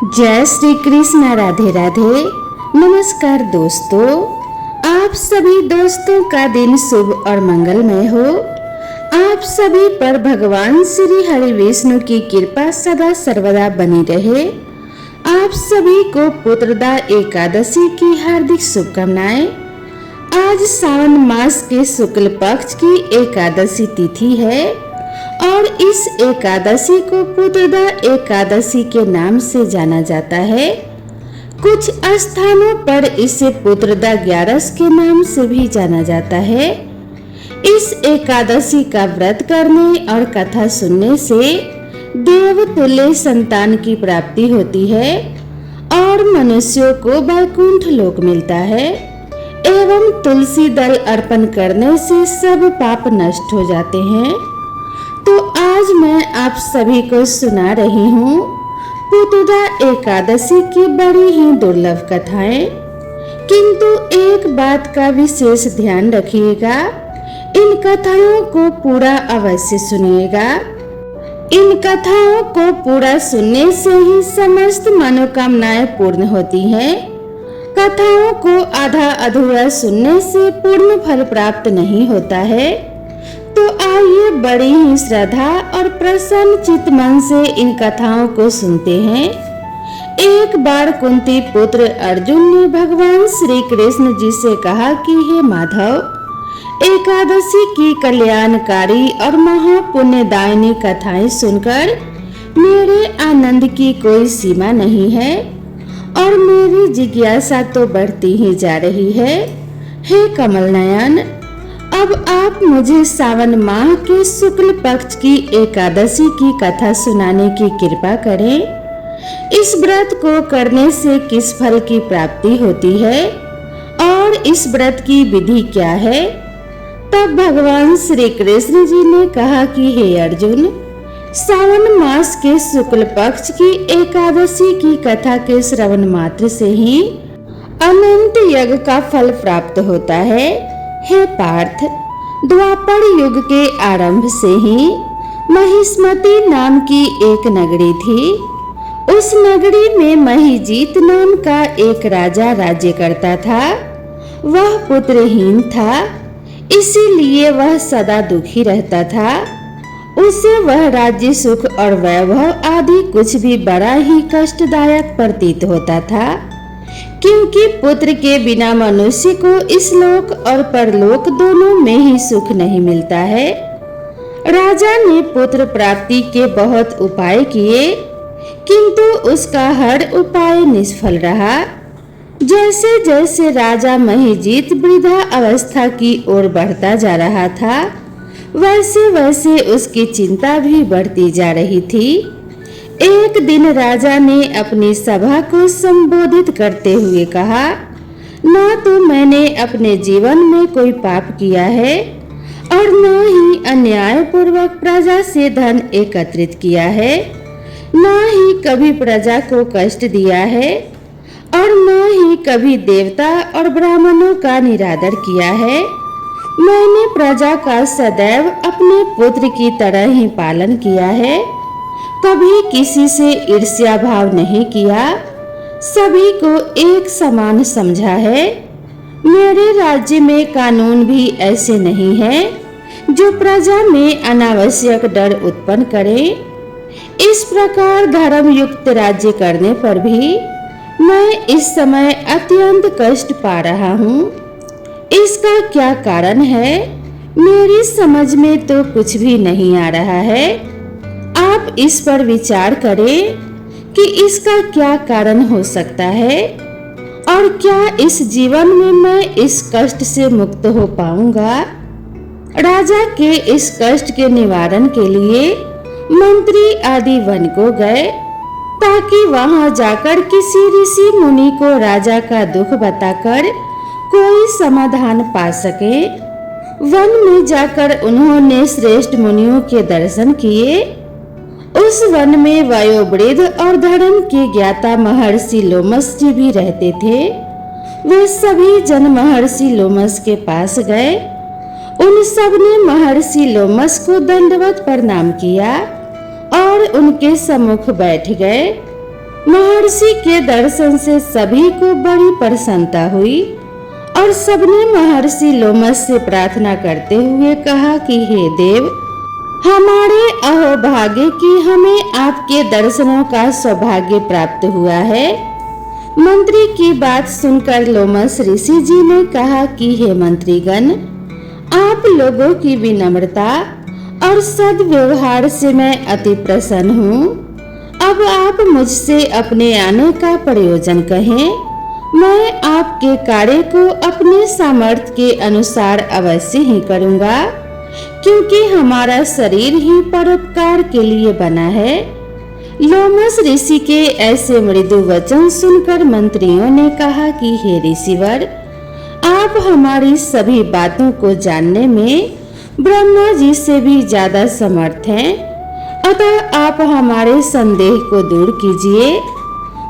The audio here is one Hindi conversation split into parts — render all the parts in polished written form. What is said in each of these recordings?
जय श्री कृष्ण। राधे राधे। नमस्कार दोस्तों, आप सभी दोस्तों का दिन शुभ और मंगलमय हो। आप सभी पर भगवान श्री हरि विष्णु की कृपा सदा सर्वदा बनी रहे। आप सभी को पुत्रदा एकादशी की हार्दिक शुभकामनाएं। आज सावन मास के शुक्ल पक्ष की एकादशी तिथि है और इस एकादशी को पुत्रदा एकादशी के नाम से जाना जाता है। कुछ स्थानों पर इसे पुत्रदा ग्यारस के नाम से भी जाना जाता है। इस एकादशी का व्रत करने और कथा सुनने से देवतुल्य संतान की प्राप्ति होती है और मनुष्यों को वैकुंठ लोक मिलता है एवं तुलसी दल अर्पण करने से सब पाप नष्ट हो जाते हैं। तो आज मैं आप सभी को सुना रही हूँ पुत्रदा एकादशी की बड़ी ही दुर्लभ कथाएं। किंतु एक बात का विशेष ध्यान रखिएगा, इन कथाओं को पूरा अवश्य सुनिएगा। इन कथाओं को पूरा सुनने से ही समस्त मनोकामनाएं पूर्ण होती हैं। कथाओं को आधा अधूरा सुनने से पूर्ण फल प्राप्त नहीं होता है। तो आइए बड़ी ही श्रद्धा और प्रसन्न चित्त मन से इन कथाओं को सुनते हैं। एक बार कुंती पुत्र अर्जुन ने भगवान श्री कृष्ण जी से कहा कि हे माधव, एकादशी की कल्याणकारी और महापुण्यदायिनी कथाएं सुनकर मेरे आनंद की कोई सीमा नहीं है और मेरी जिज्ञासा तो बढ़ती ही जा रही है। हे कमल नयन, अब आप मुझे सावन माह के शुक्ल पक्ष की एकादशी की कथा सुनाने की कृपा करें। इस व्रत को करने से किस फल की प्राप्ति होती है और इस व्रत की विधि क्या है। तब भगवान श्री कृष्ण जी ने कहा कि हे अर्जुन, सावन मास के शुक्ल पक्ष की एकादशी की कथा के श्रवण मात्र से ही अनंत यज्ञ का फल प्राप्त होता है। हे पार्थ, द्वापर युग के आरंभ से ही महिष्मति नाम की एक नगरी थी। उस नगरी में महिजीत नाम का एक राजा राज्य करता था। वह पुत्रहीन था, इसीलिए वह सदा दुखी रहता था। उसे वह राज्य सुख और वैभव आदि कुछ भी बड़ा ही कष्टदायक प्रतीत होता था, क्योंकि पुत्र के बिना मनुष्य को इस लोक और परलोक दोनों में ही सुख नहीं मिलता है। राजा ने पुत्र प्राप्ति के बहुत उपाय किए, किंतु उसका हर उपाय निष्फल रहा। जैसे जैसे राजा महिजीत वृद्धा अवस्था की ओर बढ़ता जा रहा था, वैसे वैसे उसकी चिंता भी बढ़ती जा रही थी। एक दिन राजा ने अपनी सभा को संबोधित करते हुए कहा, ना तो मैंने अपने जीवन में कोई पाप किया है और न ही अन्याय पूर्वक प्रजा से धन एकत्रित किया है, न ही कभी प्रजा को कष्ट दिया है और न ही कभी देवता और ब्राह्मणों का निरादर किया है। मैंने प्रजा का सदैव अपने पुत्र की तरह ही पालन किया है, कभी किसी से ईर्ष्या भाव नहीं किया, सभी को एक समान समझा है। मेरे राज्य में कानून भी ऐसे नहीं है जो प्रजा में अनावश्यक डर उत्पन्न करे। इस प्रकार धर्म युक्त राज्य करने पर भी मैं इस समय अत्यंत कष्ट पा रहा हूँ। इसका क्या कारण है, मेरी समझ में तो कुछ भी नहीं आ रहा है। आप इस पर विचार करें कि इसका क्या कारण हो सकता है और क्या इस जीवन में मैं इस कष्ट से मुक्त हो पाऊंगा। राजा के इस कष्ट के निवारण के लिए मंत्री आदि वन को गए, ताकि वहां जाकर किसी ऋषि मुनि को राजा का दुख बताकर कोई समाधान पा सके। वन में जाकर उन्होंने श्रेष्ठ मुनियों के दर्शन किए। उस वन में वयोवृद्ध और धर्म के ज्ञाता महर्षि लोमस जी भी रहते थे। वे सभी जन महर्षि लोमस के पास गए। उन सब ने महर्षि लोमस को दंडवत प्रणाम किया और उनके सम्मुख बैठ गए। महर्षि के दर्शन से सभी को बड़ी प्रसन्नता हुई और सबने महर्षि लोमस से प्रार्थना करते हुए कहा कि हे देव, हमारे अहोभाग्य कि हमें आपके दर्शनों का सौभाग्य प्राप्त हुआ है। मंत्री की बात सुनकर लोमस ऋषि जी ने कहा कि हे मंत्रीगण, आप लोगों की विनम्रता और सद्व्यवहार से मैं अति प्रसन्न हूँ। अब आप मुझसे अपने आने का प्रयोजन कहें। मैं आपके कार्य को अपने सामर्थ्य के अनुसार अवश्य ही करूँगा, क्योंकि हमारा शरीर ही परोपकार के लिए बना है। लोमस ऋषि के ऐसे मृदु वचन सुनकर मंत्रियों ने कहा कि हे ऋषिवर, आप हमारी सभी बातों को जानने में ब्रह्मा जी से भी ज्यादा समर्थ हैं, अतः आप हमारे संदेह को दूर कीजिए।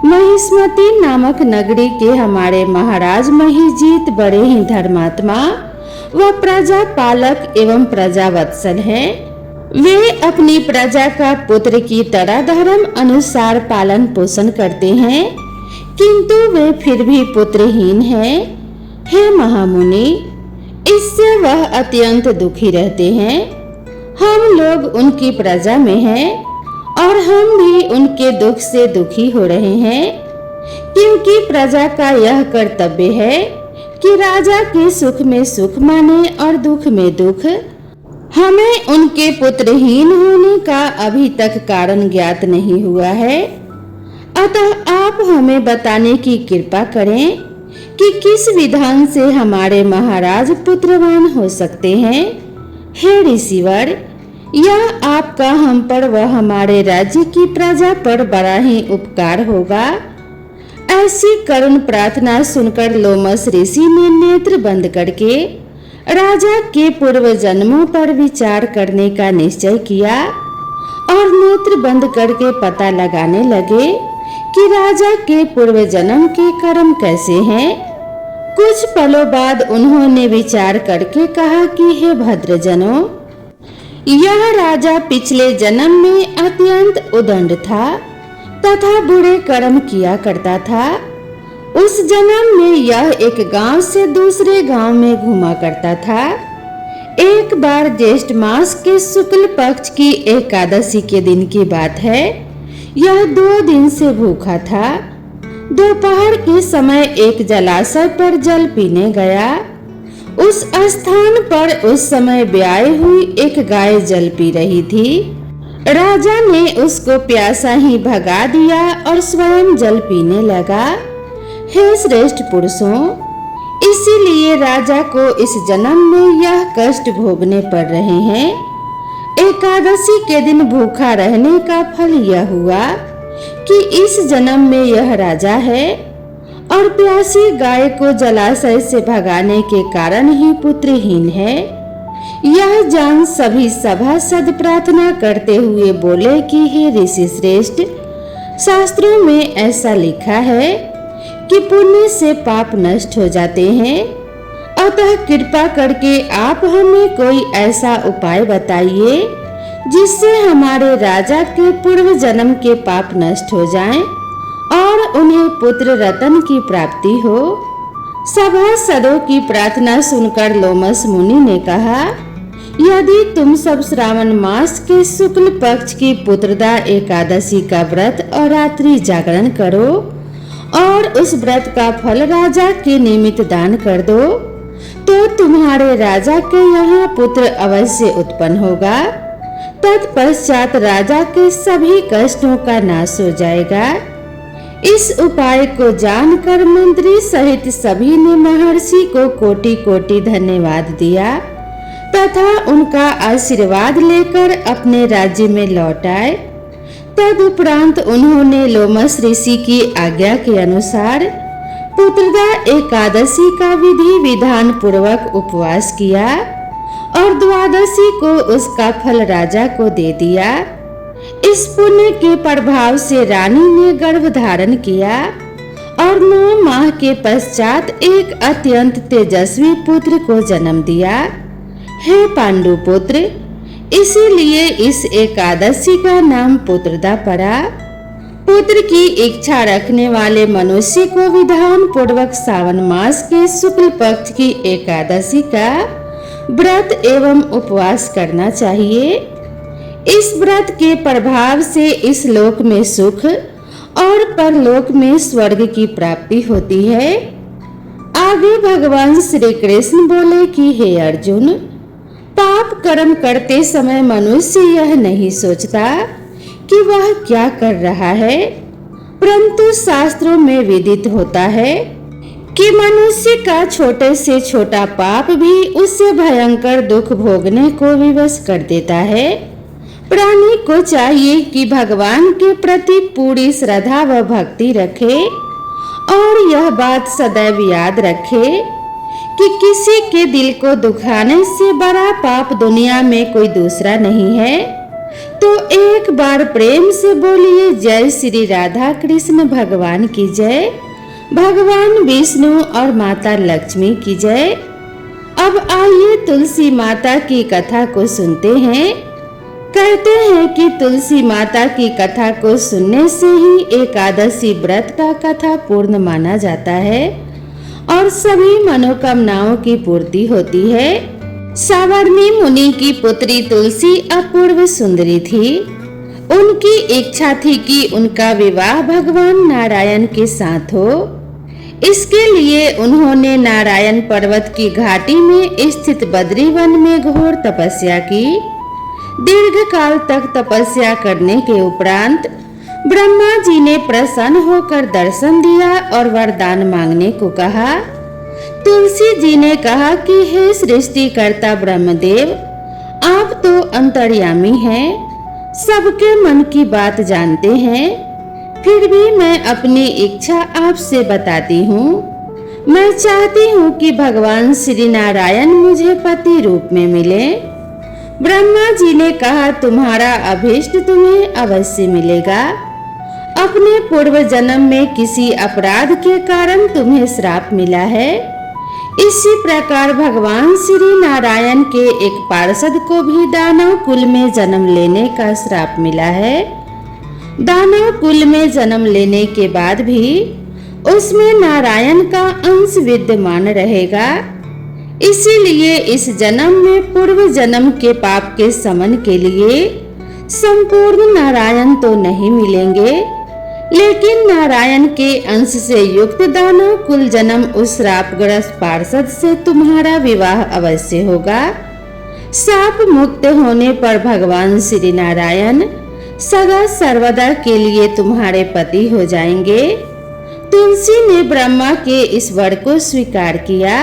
महिष्मती नामक नगरी के हमारे महाराज महिजीत बड़े ही धर्मात्मा व प्रजा पालक एवं प्रजावत्सल हैं। वे अपनी प्रजा का पुत्र की तरह धर्म अनुसार पालन पोषण करते हैं, किंतु वे फिर भी पुत्रहीन हैं। हे महामुनि, इससे वह अत्यंत दुखी रहते हैं। हम लोग उनकी प्रजा में हैं और हम भी उनके दुख से दुखी हो रहे हैं, क्योंकि प्रजा का यह कर्तव्य है कि राजा के सुख में सुख माने और दुख में दुख। हमें उनके पुत्रहीन होने का अभी तक कारण ज्ञात नहीं हुआ है, अतः आप हमें बताने की कृपा करें कि किस विधान से हमारे महाराज पुत्रवान हो सकते हैं। हे ऋषिवर, यह आपका हम पर व हमारे राज्य की प्रजा पर बड़ा ही उपकार होगा। ऐसी करुण प्रार्थना सुनकर लोमस ऋषि ने नेत्र बंद करके राजा के पूर्व जन्मों पर विचार करने का निश्चय किया और नेत्र बंद करके पता लगाने लगे कि राजा के पूर्व जन्म के कर्म कैसे हैं। कुछ पलों बाद उन्होंने विचार करके कहा कि हे भद्रजनों, यह राजा पिछले जन्म में अत्यंत उदंड था तथा बुरे कर्म किया करता था। उस जन्म में यह एक गांव से दूसरे गांव में घूमा करता था। एक बार ज्येष्ठ मास के शुक्ल पक्ष की एकादशी के दिन की बात है। यह 2 दिन से भूखा था। दोपहर के समय एक जलाशय पर जल पीने गया। उस स्थान पर उस समय ब्याई हुई एक गाय जल पी रही थी। राजा ने उसको प्यासा ही भगा दिया और स्वयं जल पीने लगा। हे श्रेष्ठ पुरुषों, इसीलिए राजा को इस जन्म में यह कष्ट भोगने पड़ रहे हैं। एकादशी के दिन भूखा रहने का फल यह हुआ कि इस जन्म में यह राजा है और प्यासी गाय को जलाशय से भगाने के कारण ही पुत्रहीन है। यह जान सभी सभासद प्रार्थना करते हुए बोले कि हे ऋषि श्रेष्ठ, शास्त्रों में ऐसा लिखा है कि पुण्य से पाप नष्ट हो जाते हैं, अतः कृपा करके आप हमें कोई ऐसा उपाय बताइए जिससे हमारे राजा के पूर्व जन्म के पाप नष्ट हो जाएं और उन्हें पुत्र रत्न की प्राप्ति हो। सभासदों की प्रार्थना सुनकर लोमस मुनि ने कहा, यदि तुम सब श्रावण मास के शुक्ल पक्ष की पुत्रदा एकादशी का व्रत और रात्रि जागरण करो और उस व्रत का फल राजा के निमित्त दान कर दो, तो तुम्हारे राजा के यहाँ पुत्र अवश्य उत्पन्न होगा। तत्पश्चात राजा के सभी कष्टों का नाश हो जाएगा। इस उपाय को जानकर मंत्री सहित सभी ने महर्षि को कोटि कोटि धन्यवाद दिया तथा उनका आशीर्वाद लेकर अपने राज्य में लौट आए। तदुपरांत उन्होंने लोमस ऋषि की आज्ञा के अनुसार पुत्रदा एकादशी का विधि विधान पूर्वक उपवास किया और द्वादशी को उसका फल राजा को दे दिया। इस पुण्य के प्रभाव से रानी ने गर्भ धारण किया और 9 माह के पश्चात एक अत्यंत तेजस्वी पुत्र को जन्म दिया। हे पांडु पुत्र, इसीलिए इस एकादशी का नाम पुत्रदा पड़ा। पुत्र की इच्छा रखने वाले मनुष्य को विधान पूर्वक सावन मास के शुक्ल पक्ष की एकादशी का व्रत एवं उपवास करना चाहिए। इस व्रत के प्रभाव से इस लोक में सुख और परलोक में स्वर्ग की प्राप्ति होती है। आगे भगवान श्री कृष्ण बोले कि हे अर्जुन, पाप कर्म करते समय मनुष्य यह नहीं सोचता कि वह क्या कर रहा है, परंतु शास्त्रों में विदित होता है कि मनुष्य का छोटे से छोटा पाप भी उससे भयंकर दुख भोगने को विवश कर देता है। प्राणी को चाहिए कि भगवान के प्रति पूरी श्रद्धा व भक्ति रखे और यह बात सदैव याद रखे कि किसी के दिल को दुखाने से बड़ा पाप दुनिया में कोई दूसरा नहीं है। तो एक बार प्रेम से बोलिए जय श्री राधा कृष्ण भगवान की जय, भगवान विष्णु और माता लक्ष्मी की जय। अब आइए तुलसी माता की कथा को सुनते हैं। कहते हैं कि तुलसी माता की कथा को सुनने से ही एकादशी व्रत का कथा पूर्ण माना जाता है और सभी मनोकामनाओं की पूर्ति होती है। सावर्णी मुनि की पुत्री तुलसी अपूर्व सुंदरी थी। उनकी इच्छा थी कि उनका विवाह भगवान नारायण के साथ हो। इसके लिए उन्होंने नारायण पर्वत की घाटी में स्थित बद्री वन में घोर तपस्या की। दीर्घ काल तक तपस्या करने के उपरांत ब्रह्मा जी ने प्रसन्न होकर दर्शन दिया और वरदान मांगने को कहा। तुलसी जी ने कहा कि हे सृष्टिकर्ता ब्रह्मदेव, आप तो अंतर्यामी हैं, सबके मन की बात जानते हैं। फिर भी मैं अपनी इच्छा आपसे बताती हूँ। मैं चाहती हूँ कि भगवान श्री नारायण मुझे पति रूप में मिले। ब्रह्मा जी ने कहा, तुम्हारा अभीष्ट तुम्हें अवश्य मिलेगा। अपने पूर्व जन्म में किसी अपराध के कारण तुम्हें श्राप मिला है। इसी प्रकार भगवान श्री नारायण के एक पार्षद को भी दानव कुल में जन्म लेने का श्राप मिला है। दानव कुल में जन्म लेने के बाद भी उसमें नारायण का अंश विद्यमान रहेगा। इसीलिए इस जन्म में पूर्व जन्म के पाप के शमन के लिए संपूर्ण नारायण तो नहीं मिलेंगे, लेकिन नारायण के अंश से युक्त दानव कुल जन्म उस श्रापग्रस्त पार्षद से तुम्हारा विवाह अवश्य होगा। शाप मुक्त होने पर भगवान श्री नारायण सदा सर्वदा के लिए तुम्हारे पति हो जाएंगे। तुलसी ने ब्रह्मा के इस वर को स्वीकार किया,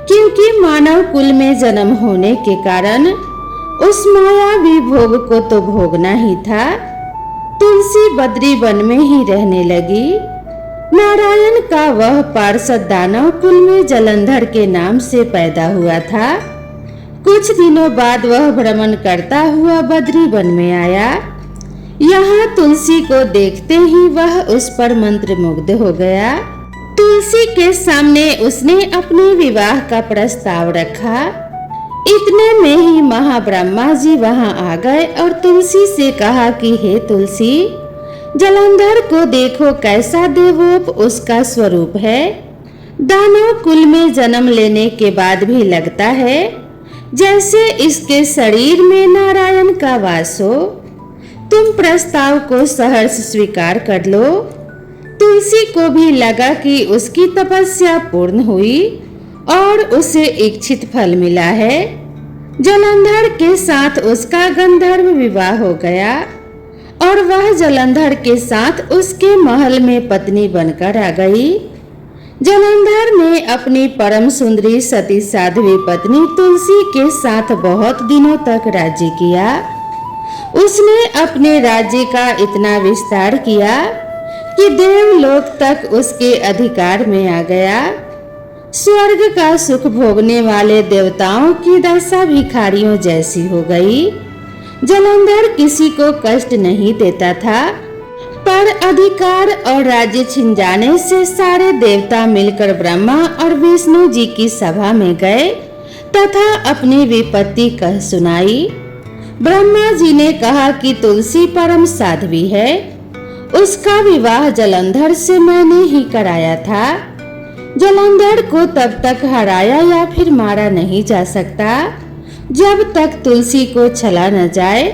क्योंकि मानव कुल में जन्म होने के कारण उस मायावी भोग को तो भोगना ही था। तुलसी बद्री वन में ही रहने लगी। नारायण का वह पार्षद दानव कुल में जलंधर के नाम से पैदा हुआ था। कुछ दिनों बाद वह भ्रमण करता हुआ बद्री वन में आया। यहाँ तुलसी को देखते ही वह उस पर मंत्र मुग्ध हो गया। तुलसी के सामने उसने अपने विवाह का प्रस्ताव रखा। इतने में ही महाब्रह्मा जी वहां आ गए और तुलसी से कहा कि हे तुलसी, जलंधर को देखो, कैसा देवोप उसका स्वरूप है। दानव कुल में जन्म लेने के बाद भी लगता है जैसे इसके शरीर में नारायण का वास हो। तुम प्रस्ताव को सहर्ष स्वीकार कर लो। तुलसी को भी लगा कि उसकी तपस्या पूर्ण हुई और उसे इच्छित फल मिला है। जलंधर के साथ उसका गंधर्व विवाह हो गया और वह जलंधर के साथ उसके महल में पत्नी बनकर आ गई। जलंधर ने अपनी परम सुंदरी सती साध्वी पत्नी तुलसी के साथ बहुत दिनों तक राज्य किया। उसने अपने राज्य का इतना विस्तार किया कि देवलोक तक उसके अधिकार में आ गया। स्वर्ग का सुख भोगने वाले देवताओं की दशा भिखारियों जैसी हो गई। जलंधर किसी को कष्ट नहीं देता था, पर अधिकार और राज्य छिन जाने से सारे देवता मिलकर ब्रह्मा और विष्णु जी की सभा में गए तथा अपनी विपत्ति कह सुनाई। ब्रह्मा जी ने कहा कि तुलसी परम साध्वी है उसका विवाह जलंधर से मैंने ही कराया था। जलंधर को तब तक हराया या फिर मारा नहीं जा सकता जब तक तुलसी को छला न जाए।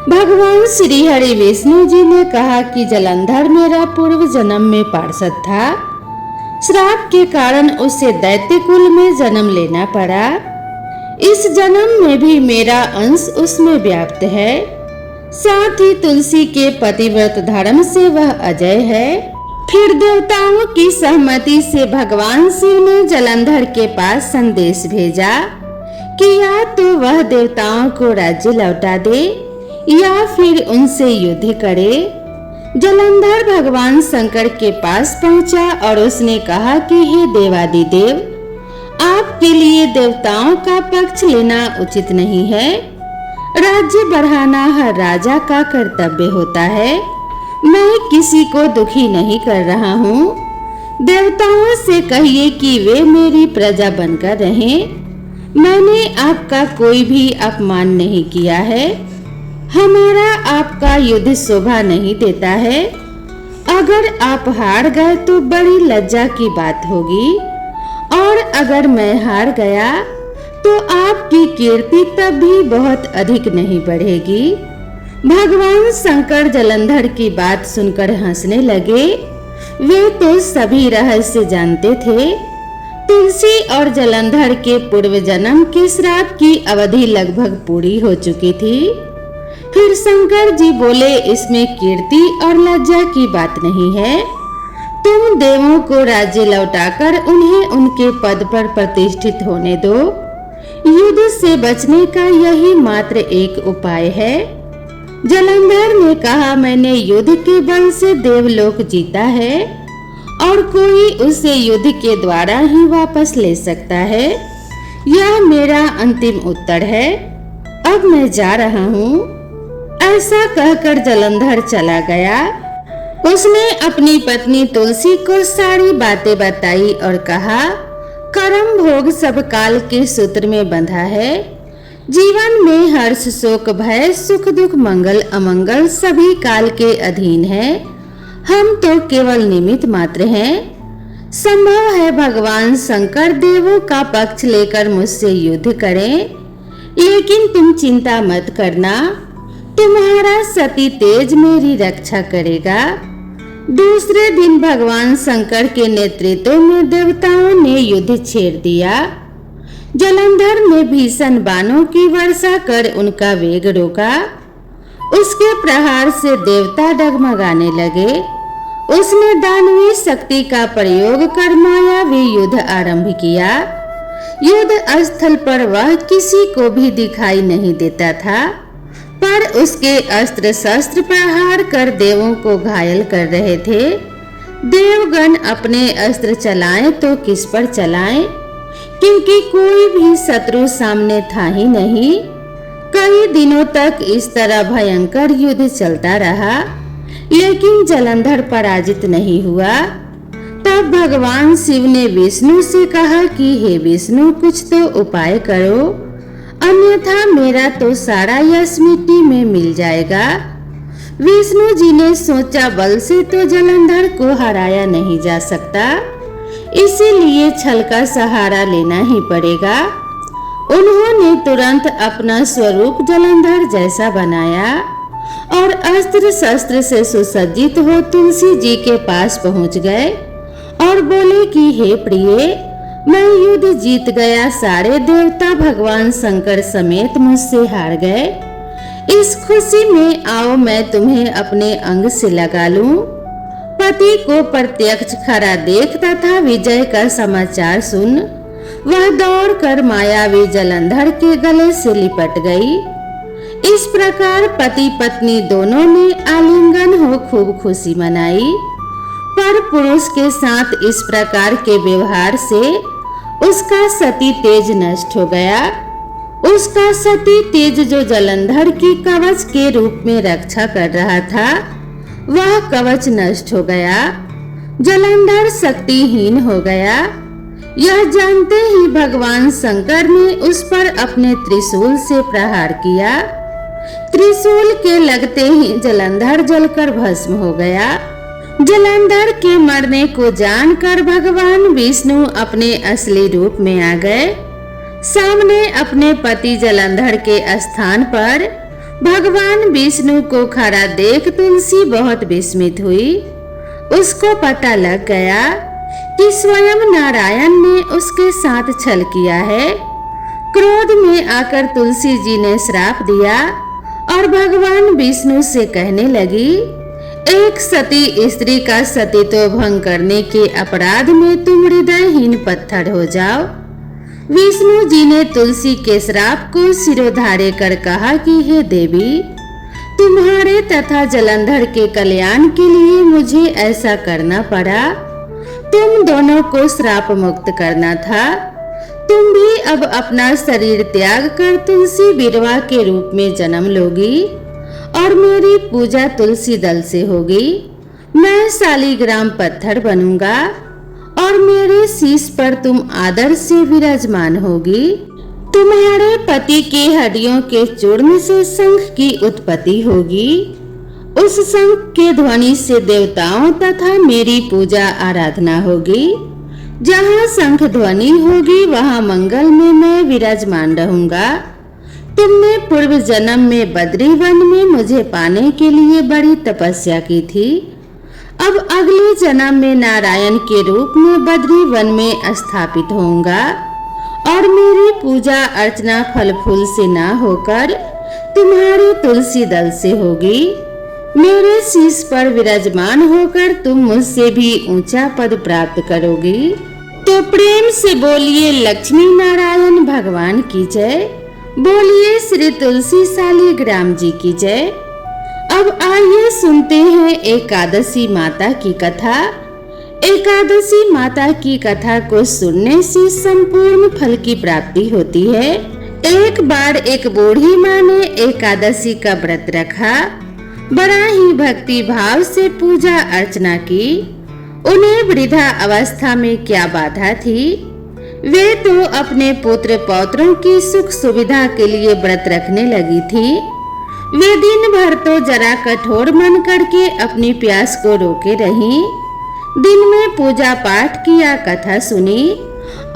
भगवान श्री हरि विष्णु जी ने कहा कि जलंधर मेरा पूर्व जन्म में पार्षद था। श्राप के कारण उसे दैत्य कुल में जन्म लेना पड़ा। इस जन्म में भी मेरा अंश उसमें व्याप्त है। साथ ही तुलसी के पतिव्रत धर्म से वह अजय है। फिर देवताओं की सहमति से भगवान शिव ने जलंधर के पास संदेश भेजा कि या तो वह देवताओं को राज्य लौटा दे या फिर उनसे युद्ध करे। जलंधर भगवान शंकर के पास पहुंचा और उसने कहा कि हे देवादिदेव, आपके लिए देवताओं का पक्ष लेना उचित नहीं है। राज्य बढ़ाना हर राजा का कर्तव्य होता है। मैं किसी को दुखी नहीं कर रहा हूँ। देवताओं से कहिए कि वे मेरी प्रजा बनकर रहें। मैंने आपका कोई भी अपमान नहीं किया है। हमारा आपका युद्ध शोभा नहीं देता है। अगर आप हार गए तो बड़ी लज्जा की बात होगी, और अगर मैं हार गया तो आपकी कीर्ति तब भी बहुत अधिक नहीं बढ़ेगी। भगवान शंकर जलंधर की बात सुनकर हंसने लगे। वे तो सभी रहस्य जानते थे। तुलसी और जलंधर के पूर्व जन्म के श्राप की अवधि लगभग पूरी हो चुकी थी। फिर शंकर जी बोले, इसमें कीर्ति और लज्जा की बात नहीं है। तुम देवों को राज्य लौटाकर उन्हें उनके पद पर प्रतिष्ठित होने दो। युद्ध से बचने का यही मात्र एक उपाय है। जलंधर ने कहा, मैंने युद्ध के बल से देवलोक जीता है और कोई उसे युद्ध के द्वारा ही वापस ले सकता है। यह मेरा अंतिम उत्तर है। अब मैं जा रहा हूँ। ऐसा कहकर जलंधर चला गया। उसने अपनी पत्नी तुलसी को सारी बातें बताई और कहा, कर्म भोग सब काल के सूत्र में बंधा है। जीवन में हर्ष शोक भय सुख दुख मंगल अमंगल सभी काल के अधीन है। हम तो केवल निमित्त मात्र हैं। संभव है भगवान शंकर देवों का पक्ष लेकर मुझसे युद्ध करें, लेकिन तुम चिंता मत करना। तुम्हारा सती तेज मेरी रक्षा करेगा। दूसरे दिन भगवान शंकर के नेतृत्व में देवताओं ने युद्ध छेड़ दिया। जलंधर ने भीषण बाणों की वर्षा कर उनका वेग रोका। उसके प्रहार से देवता डगमगाने लगे। उसने दानवी शक्ति का प्रयोग कर मायावी युद्ध आरंभ किया। युद्ध स्थल पर वह किसी को भी दिखाई नहीं देता था, पर उसके अस्त्र शस्त्र प्रहार कर देवों को घायल कर रहे थे। देवगण अपने अस्त्र चलाएं तो किस पर चलाएं, क्योंकि कोई भी शत्रु सामने था ही नहीं। कई दिनों तक इस तरह भयंकर युद्ध चलता रहा, लेकिन जलंधर पराजित नहीं हुआ। तब भगवान शिव ने विष्णु से कहा कि हे विष्णु, कुछ तो उपाय करो, अन्यथा मेरा तो सारा यश मिट्टी में मिल जाएगा। विष्णु जी ने सोचा, बल से तो जलंधर को हराया नहीं जा सकता, इसीलिए छल का सहारा लेना ही पड़ेगा। उन्होंने तुरंत अपना स्वरूप जलंधर जैसा बनाया और अस्त्र शस्त्र से सुसज्जित हो तुलसी जी के पास पहुंच गए और बोले कि हे प्रिय, मैं युद्ध जीत गया। सारे देवता भगवान शंकर समेत मुझसे हार गए। इस खुशी में आओ मैं तुम्हें अपने अंग से लगा लूं। पति को प्रत्यक्ष खरा देख तथा विजय का समाचार सुन वह दौड़कर मायावी जलंधर के गले से लिपट गई। इस प्रकार पति पत्नी दोनों ने आलिंगन हो खूब खुशी मनाई। पर पुरुष के साथ इस प्रकार के व्यवहार से उसका सती तेज नष्ट हो गया। उसका सती तेज जो जलंधर की कवच के रूप में रक्षा कर रहा था, वह कवच नष्ट हो गया। जलंधर शक्तिहीन हो गया। यह जानते ही भगवान शंकर ने उस पर अपने त्रिशूल से प्रहार किया। त्रिशूल के लगते ही जलंधर जलकर भस्म हो गया। जलंधर के मरने को जानकर भगवान विष्णु अपने असली रूप में आ गए। सामने अपने पति जलंधर के स्थान पर भगवान विष्णु को खड़ा देख तुलसी बहुत विस्मित हुई। उसको पता लग गया कि स्वयं नारायण ने उसके साथ छल किया है। क्रोध में आकर तुलसी जी ने श्राप दिया और भगवान विष्णु से कहने लगी, एक सती स्त्री का सतीत्व भंग करने के अपराध में तुम हृदयहीन पत्थर हो जाओ। विष्णु जी ने तुलसी के श्राप को सिरोधार्य कर कहा कि हे देवी, तुम्हारे तथा जलंधर के कल्याण के लिए मुझे ऐसा करना पड़ा। तुम दोनों को श्राप मुक्त करना था। तुम भी अब अपना शरीर त्याग कर तुलसी विधवा के रूप में जन्म लोगी और मेरी पूजा तुलसी दल से होगी। मैं शालिग्राम पत्थर बनूंगा और मेरे शीश पर तुम आदर से विराजमान होगी। तुम्हारे पति के हड्डियों के चूर्ण से शंख की उत्पत्ति होगी। उस शंख के ध्वनि से देवताओं तथा मेरी पूजा आराधना होगी। जहाँ शंख ध्वनि होगी वहाँ मंगल में मैं विराजमान रहूंगा। तुमने पूर्व जन्म में बद्री वन में मुझे पाने के लिए बड़ी तपस्या की थी। अब अगले जन्म में नारायण के रूप में बद्री वन में स्थापित होऊंगा और मेरी पूजा अर्चना फल फूल से ना होकर तुम्हारे तुलसी दल से होगी। मेरे शीश पर विराजमान होकर तुम मुझसे भी ऊंचा पद प्राप्त करोगी। तो प्रेम से बोलिए लक्ष्मी नारायण भगवान की जय। बोलिए श्री तुलसी शालिग्राम जी की जय। अब आइए सुनते हैं एकादशी माता की कथा। एकादशी माता की कथा को सुनने से संपूर्ण फल की प्राप्ति होती है। एक बार एक बूढ़ी माँ ने एकादशी का व्रत रखा। बड़ा ही भक्ति भाव से पूजा अर्चना की। उन्हें वृद्धा अवस्था में क्या बाधा थी। वे तो अपने पुत्र पौत्रों की सुख सुविधा के लिए व्रत रखने लगी थी। वे दिन भर तो जरा कठोर मन करके अपनी प्यास को रोके रहीं। दिन में पूजा पाठ किया, कथा सुनी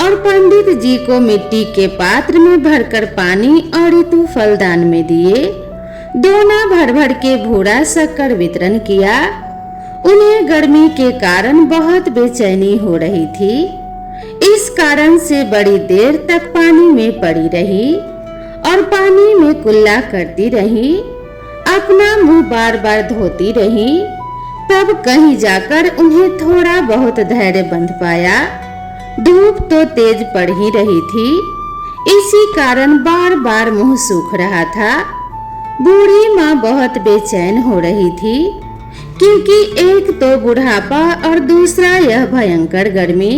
और पंडित जी को मिट्टी के पात्र में भरकर पानी और ऋतु फलदान में दिए। दोना भर भर के भूरा शक्कर वितरण किया। उन्हें गर्मी के कारण बहुत बेचैनी हो रही थी। इस कारण से बड़ी देर तक पानी में पड़ी रही और पानी में कुल्ला करती रही। अपना मुंह बार बार धोती रही। तब कहीं जाकर उन्हें थोड़ा बहुत धैर्य बंध पाया। धूप तो तेज पड़ ही रही थी। इसी कारण बार बार मुंह सूख रहा था। बूढ़ी माँ बहुत बेचैन हो रही थी, क्योंकि एक तो बुढ़ापा और दूसरा यह भयंकर गर्मी।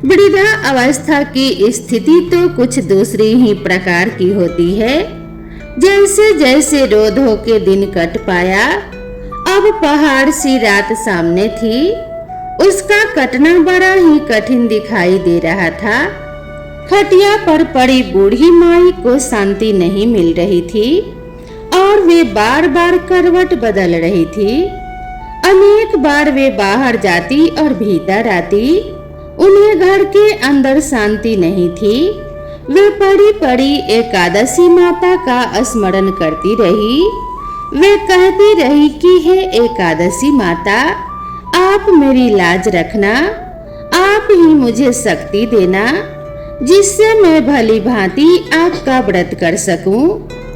वृद्धा अवस्था की स्थिति तो कुछ दूसरी ही प्रकार की होती है। जैसे जैसे रोधों के दिन कट पाया, अब पहाड़ सी रात सामने थी। उसका कटना बड़ा ही कठिन दिखाई दे रहा था। खटिया पर पड़ी बूढ़ी माई को शांति नहीं मिल रही थी और वे बार बार करवट बदल रही थी। अनेक बार वे बाहर जाती और भीतर आती। उन्हें घर के अंदर शांति नहीं थी। वे पड़ी पड़ी एकादशी माता का स्मरण करती रही। वे कहती रही कि हे एकादशी माता, आप मेरी लाज रखना। आप ही मुझे शक्ति देना, जिससे मैं भली भांति आपका व्रत कर सकूं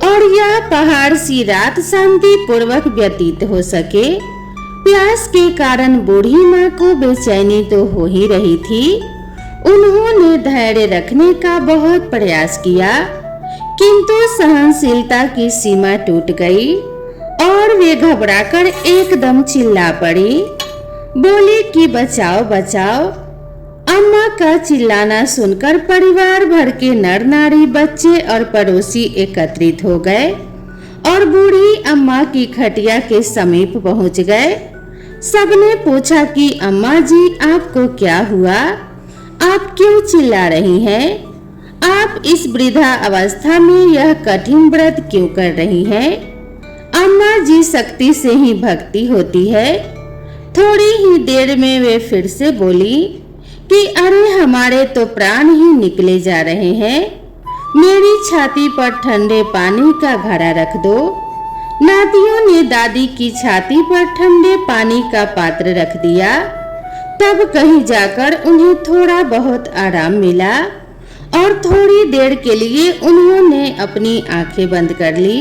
और यह पहाड़ सी रात शांति पूर्वक व्यतीत हो सके। प्यास के कारण बूढ़ी माँ को बेचैनी तो हो ही रही थी। उन्होंने धैर्य रखने का बहुत प्रयास किया, किंतु सहनशीलता की सीमा टूट गई और वे घबराकर एकदम चिल्ला पड़ी। बोली कि बचाओ बचाओ। अम्मा का चिल्लाना सुनकर परिवार भर के नर नारी, बच्चे और पड़ोसी एकत्रित हो गए और बूढ़ी अम्मा की खटिया के समीप पहुंच गए। सबने पूछा कि अम्मा जी, आपको क्या हुआ? आप क्यों चिल्ला रही हैं? आप इस वृद्धा अवस्था में यह कठिन व्रत क्यों कर रही हैं? अम्मा जी शक्ति से ही भक्ति होती है। थोड़ी ही देर में वे फिर से बोली कि अरे हमारे तो प्राण ही निकले जा रहे हैं, मेरी छाती पर ठंडे पानी का घड़ा रख दो। नातियों ने दादी की छाती पर ठंडे पानी का पात्र रख दिया। तब कहीं जाकर उन्हें थोड़ा बहुत आराम मिला और थोड़ी देर के लिए उन्होंने अपनी आंखें बंद कर ली।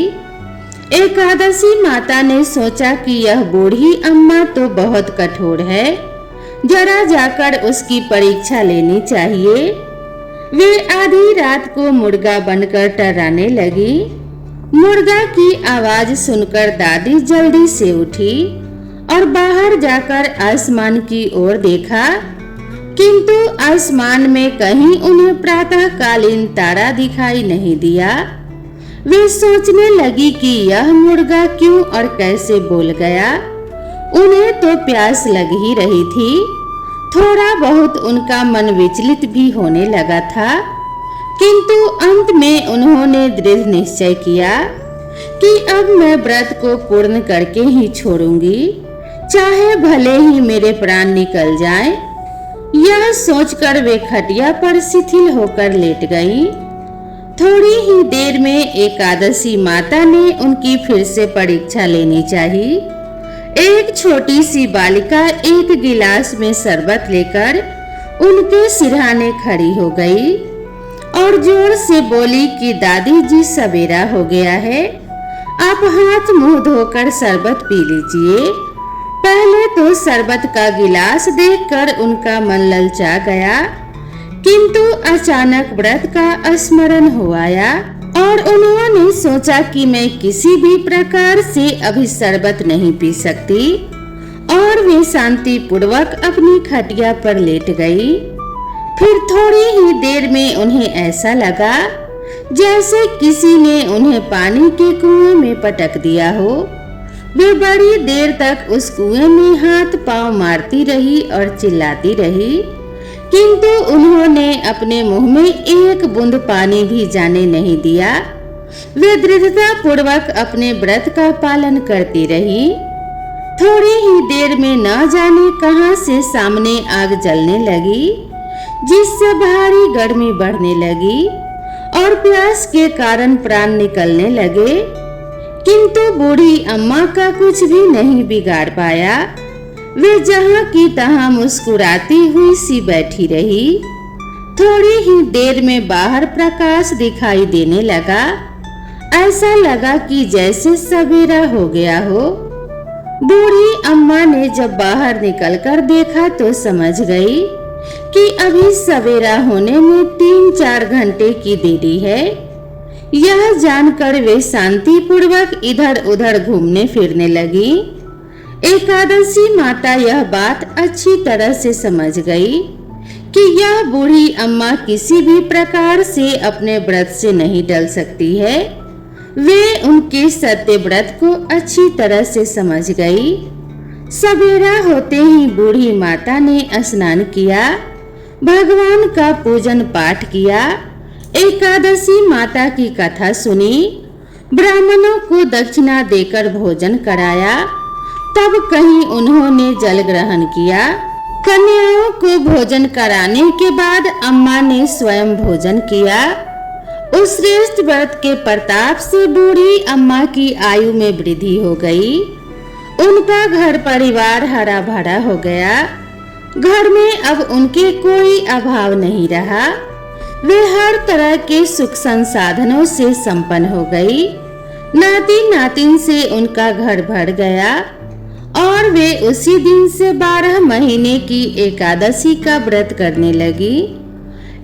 एकादशी माता ने सोचा कि यह बूढ़ी अम्मा तो बहुत कठोर है, जरा जाकर उसकी परीक्षा लेनी चाहिए। वे आधी रात को मुर्गा बनकर टर्राने लगी। मुर्गा की आवाज सुनकर दादी जल्दी से उठी और बाहर जाकर आसमान की ओर देखा, किंतु आसमान में कहीं उन्हें प्रातःकालीन तारा दिखाई नहीं दिया। वे सोचने लगी कि यह मुर्गा क्यों और कैसे बोल गया। उन्हें तो प्यास लग ही रही थी। थोड़ा बहुत उनका मन विचलित भी होने लगा था, किंतु अंत में उन्होंने दृढ़ निश्चय किया कि अब मैं व्रत को पूर्ण करके ही छोड़ूंगी, चाहे भले ही मेरे प्राण निकल जाएं। यह सोचकर वे खटिया पर शिथिल होकर लेट गईं। थोड़ी ही देर में एकादशी माता ने उनकी फिर से परीक्षा लेनी चाहिए। एक छोटी सी बालिका एक गिलास में शरबत लेकर उनके सिरहाने खड़ी हो गई और जोर से बोली कि दादी जी सवेरा हो गया है, आप हाथ मुंह धोकर शरबत पी लीजिए। पहले तो शरबत का गिलास देखकर उनका मन ललचा गया, किंतु अचानक व्रत का स्मरण हो आया और उन्होंने सोचा कि मैं किसी भी प्रकार से अभी शरबत नहीं पी सकती और वे शांति पूर्वक अपनी खटिया पर लेट गई। फिर थोड़ी ही देर में उन्हें ऐसा लगा जैसे किसी ने उन्हें पानी के कुएं में पटक दिया हो। वे बड़ी देर तक उस कुएं में हाथ पांव मारती रही और चिल्लाती रही, किंतु उन्होंने अपने मुंह में एक बूंद पानी भी जाने नहीं दिया। वे दृढ़ता पूर्वक अपने व्रत का पालन करती रही। थोड़ी ही देर में न जाने कहां से सामने आग जलने लगी, जिससे भारी गर्मी बढ़ने लगी और प्यास के कारण प्राण निकलने लगे, किंतु बूढ़ी अम्मा का कुछ भी नहीं बिगाड़ पाया। वे जहां की तहां मुस्कुराती हुई सी बैठी रही। थोड़ी ही देर में बाहर प्रकाश दिखाई देने लगा। ऐसा लगा कि जैसे सवेरा हो गया हो। बूढ़ी अम्मा ने जब बाहर निकलकर देखा तो समझ गई कि अभी सवेरा होने में 3-4 घंटे की देरी है। यह जानकर वे शांति पूर्वक इधर उधर घूमने फिरने लगी। एकादशी माता यह बात अच्छी तरह से समझ गई कि यह बूढ़ी अम्मा किसी भी प्रकार से अपने व्रत से नहीं टल सकती है। वे उनके सत्य व्रत को अच्छी तरह से समझ गई। सवेरा होते ही बूढ़ी माता ने स्नान किया, भगवान का पूजन पाठ किया, एकादशी माता की कथा सुनी, ब्राह्मणों को दक्षिणा देकर भोजन कराया। तब कहीं उन्होंने जल ग्रहण किया। कन्याओं को भोजन कराने के बाद अम्मा ने स्वयं भोजन किया। उस श्रेष्ठ व्रत के प्रताप से बूढ़ी अम्मा की आयु में वृद्धि हो गई। उनका घर परिवार हरा भरा हो गया। घर में अब उनके कोई अभाव नहीं रहा। वे हर तरह के सुख संसाधनों से संपन्न हो गई। नाती नातिन से उनका घर भर गया और वे उसी दिन से 12 महीने की एकादशी का व्रत करने लगी।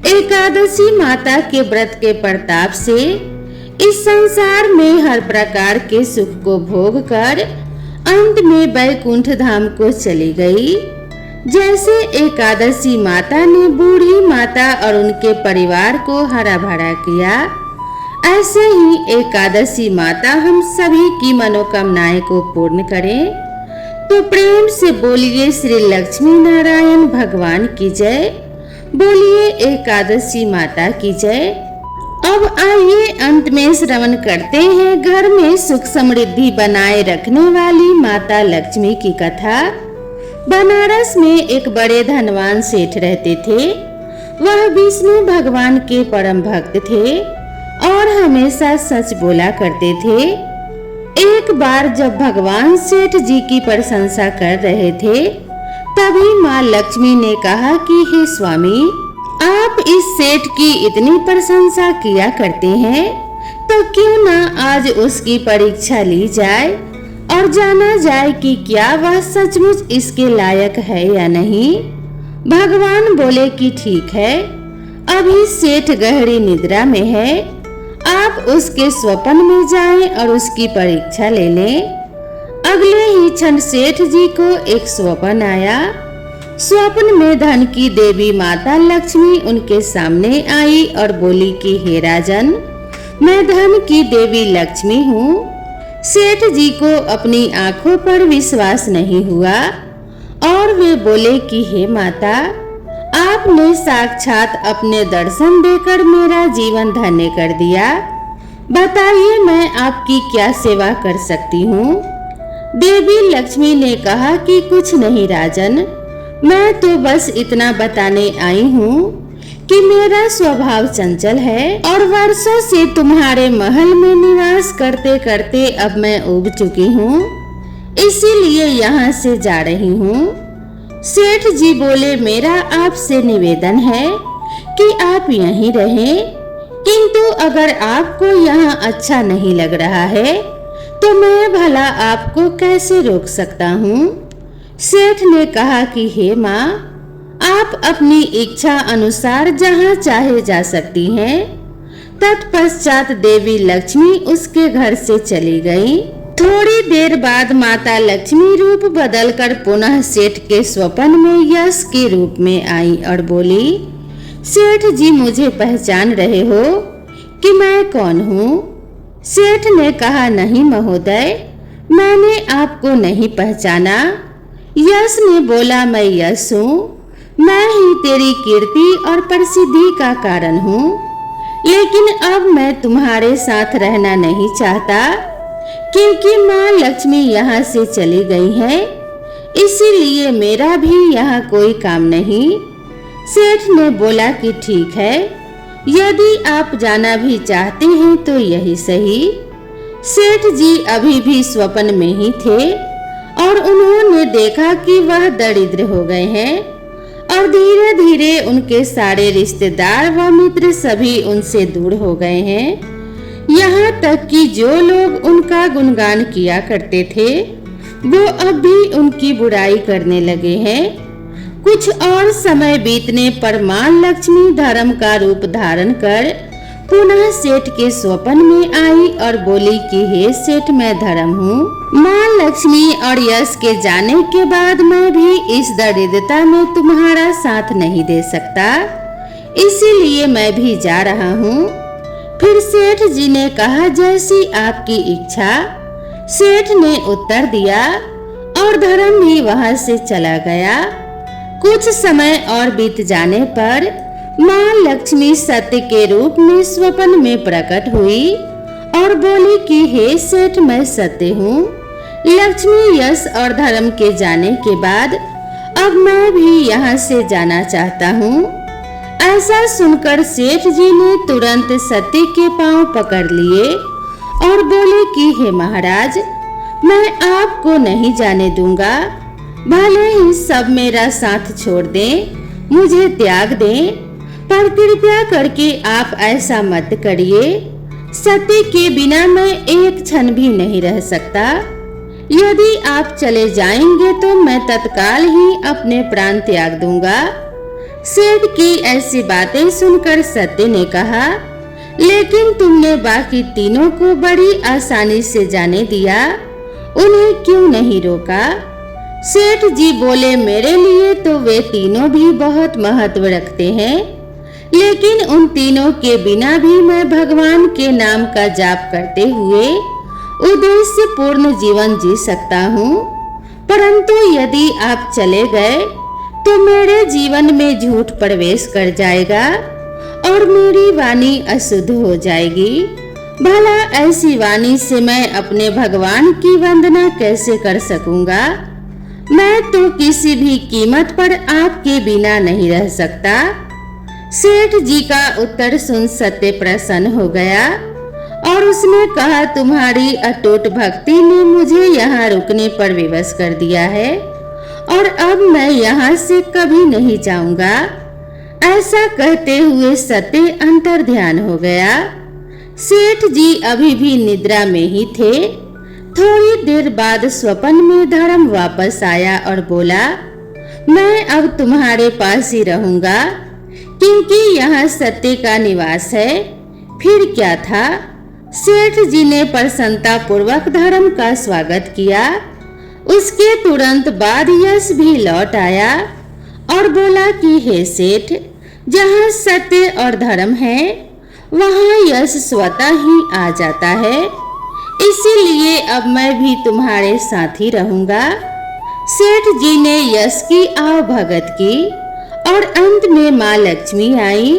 एकादशी माता के व्रत के प्रताप से इस संसार में हर प्रकार के सुख को भोग कर अंत में वैकुंठ धाम को चली गई। जैसे एकादशी माता ने बूढ़ी माता और उनके परिवार को हरा भरा किया, ऐसे ही एकादशी माता हम सभी की मनोकामनाएं को पूर्ण करें। तो प्रेम से बोलिए श्री लक्ष्मी नारायण भगवान की जय। बोलिए एकादशी माता की जय। अब आइए अंत में श्रवण करते हैं घर में सुख समृद्धि बनाए रखने वाली माता लक्ष्मी की कथा। बनारस में एक बड़े धनवान सेठ रहते थे। वह विष्णु भगवान के परम भक्त थे और हमेशा सच बोला करते थे। एक बार जब भगवान सेठ जी की प्रशंसा कर रहे थे, तभी माँ लक्ष्मी ने कहा कि हे स्वामी, आप इस सेठ की इतनी प्रशंसा किया करते हैं, तो क्यों ना आज उसकी परीक्षा ली जाए और जाना जाए कि क्या वह सचमुच इसके लायक है या नहीं। भगवान बोले कि ठीक है, अभी सेठ गहरी निद्रा में है, आप उसके स्वप्न में जाएं और उसकी परीक्षा ले लें। अगले ही क्षण सेठ जी को एक स्वप्न आया। स्वप्न में धन की देवी माता लक्ष्मी उनके सामने आई और बोली कि हे राजन, मैं धन की देवी लक्ष्मी हूँ। सेठ जी को अपनी आंखों पर विश्वास नहीं हुआ और वे बोले कि हे माता, आपने साक्षात अपने दर्शन देकर मेरा जीवन धन्य कर दिया। बताइए मैं आपकी क्या सेवा कर सकती हूँ। देवी लक्ष्मी ने कहा कि कुछ नहीं राजन, मैं तो बस इतना बताने आई हूँ कि मेरा स्वभाव चंचल है और वर्षों से तुम्हारे महल में निवास करते करते अब मैं ऊब चुकी हूँ, इसीलिए यहाँ से जा रही हूँ। सेठ जी बोले, मेरा आपसे निवेदन है कि आप यहीं रहें, किंतु अगर आपको यहाँ अच्छा नहीं लग रहा है तो मैं भला आपको कैसे रोक सकता हूँ। सेठ ने कहा कि हे माँ, आप अपनी इच्छा अनुसार जहाँ चाहे जा सकती हैं। तत्पश्चात देवी लक्ष्मी उसके घर से चली गई। थोड़ी देर बाद माता लक्ष्मी रूप बदलकर पुनः सेठ के स्वप्न में यश के रूप में आई और बोली, सेठ जी मुझे पहचान रहे हो कि मैं कौन हूँ। सेठ ने कहा, नहीं महोदय, मैंने आपको नहीं पहचाना। यश ने बोला, मैं यश हूँ, मैं ही तेरी कीर्ति और प्रसिद्धि का कारण हूँ, लेकिन अब मैं तुम्हारे साथ रहना नहीं चाहता क्योंकि माँ लक्ष्मी यहाँ से चली गई है, इसीलिए मेरा भी यहाँ कोई काम नहीं। सेठ ने बोला कि ठीक है, यदि आप जाना भी चाहते हैं तो यही सही। सेठ जी अभी भी स्वप्न में ही थे और उन्होंने देखा कि वह दरिद्र हो गए हैं और धीरे धीरे उनके सारे रिश्तेदार व मित्र सभी उनसे दूर हो गए हैं। यहाँ तक कि जो लोग उनका गुणगान किया करते थे वो अब भी उनकी बुराई करने लगे हैं। कुछ और समय बीतने पर माँ लक्ष्मी धर्म का रूप धारण कर पुनः सेठ के स्वप्न में आई और बोली कि हे सेठ, मैं धर्म हूँ। माँ लक्ष्मी और यश के जाने के बाद मैं भी इस दरिद्रता में तुम्हारा साथ नहीं दे सकता, इसीलिए मैं भी जा रहा हूँ। फिर सेठ जी ने कहा, जैसी आपकी इच्छा। सेठ ने उत्तर दिया और धर्म भी वहां से चला गया। कुछ समय और बीत जाने पर माँ लक्ष्मी सत्य के रूप में स्वप्न में प्रकट हुई और बोली कि हे सेठ, मैं सत्य हूँ। लक्ष्मी, यश और धर्म के जाने के बाद अब मैं भी यहाँ से जाना चाहता हूँ। ऐसा सुनकर सेठ जी ने तुरंत सत्य के पांव पकड़ लिए और बोले कि हे महाराज, मैं आपको नहीं जाने दूंगा। भले ही सब मेरा साथ छोड़ दें, मुझे त्याग दें, पर कृपया करके आप ऐसा मत करिए। सत्य के बिना मैं एक क्षण भी नहीं रह सकता। यदि आप चले जाएंगे तो मैं तत्काल ही अपने प्राण त्याग दूंगा। सेठ की ऐसी बातें सुनकर सत्य ने कहा, लेकिन तुमने बाकी तीनों को बड़ी आसानी से जाने दिया, उन्हें क्यों नहीं रोका? सेठ जी बोले, मेरे लिए तो वे तीनों भी बहुत महत्व रखते हैं, लेकिन उन तीनों के बिना भी मैं भगवान के नाम का जाप करते हुए उद्देश्य पूर्ण जीवन जी सकता हूँ। परंतु यदि आप चले गए तो मेरे जीवन में झूठ प्रवेश कर जाएगा और मेरी वाणी अशुद्ध हो जाएगी। भला ऐसी वाणी से मैं अपने भगवान की वंदना कैसे कर सकूंगा? मैं तो किसी भी कीमत पर आपके बिना नहीं रह सकता। सेठ जी का उत्तर सुन सत्य प्रसन्न हो गया और उसने कहा, तुम्हारी अटूट भक्ति ने मुझे यहाँ रुकने पर विवश कर दिया है और अब मैं यहाँ से कभी नहीं जाऊंगा। ऐसा कहते हुए सत्य अंतर ध्यान हो गया। सेठ जी अभी भी निद्रा में ही थे। थोड़ी देर बाद स्वप्न में धर्म वापस आया और बोला, मैं अब तुम्हारे पास ही रहूंगा क्योंकि यहाँ सत्य का निवास है। फिर क्या था? सेठ जी ने प्रसन्नता पूर्वक धर्म का स्वागत किया। उसके तुरंत बाद यश भी लौट आया और बोला कि हे सेठ, जहाँ सत्य और धर्म है वहाँ यश स्वतः ही आ जाता है। इसीलिए अब मैं भी तुम्हारे साथ ही रहूंगा। सेठ जी ने यश की आव भगत की और अंत में माँ लक्ष्मी आई।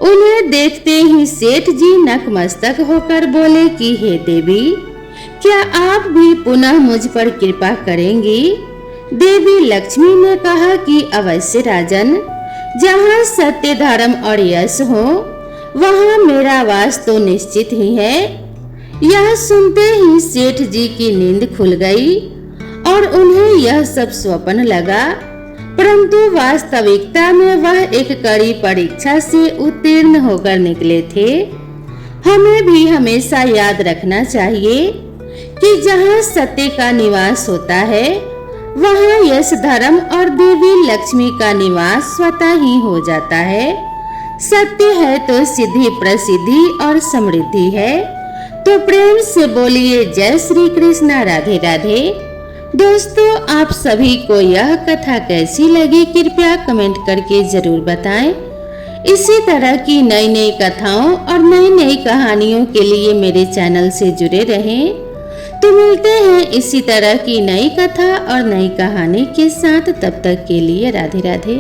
उन्हें देखते ही सेठ जी नतमस्तक होकर बोले कि हे देवी, क्या आप भी पुनः मुझ पर कृपा करेंगी? देवी लक्ष्मी ने कहा कि अवश्य राजन, जहाँ सत्य धर्म और यश हो वहाँ मेरा वास तो निश्चित ही है। यह सुनते ही सेठ जी की नींद खुल गई और उन्हें यह सब स्वप्न लगा, परंतु वास्तविकता में वह एक कड़ी परीक्षा से उत्तीर्ण होकर निकले थे। हमें भी हमेशा याद रखना चाहिए कि जहाँ सत्य का निवास होता है वहाँ यश धर्म और देवी लक्ष्मी का निवास स्वतः ही हो जाता है। सत्य है तो सिद्धि प्रसिद्धि और समृद्धि है। तो प्रेम से बोलिए जय श्री कृष्णा, राधे राधे। दोस्तों, आप सभी को यह कथा कैसी लगी कृपया कमेंट करके जरूर बताएं। इसी तरह की नई नई कथाओं और नई नई कहानियों के लिए मेरे चैनल से जुड़े रहें। तो मिलते हैं इसी तरह की नई कथा और नई कहानी के साथ। तब तक के लिए राधे राधे।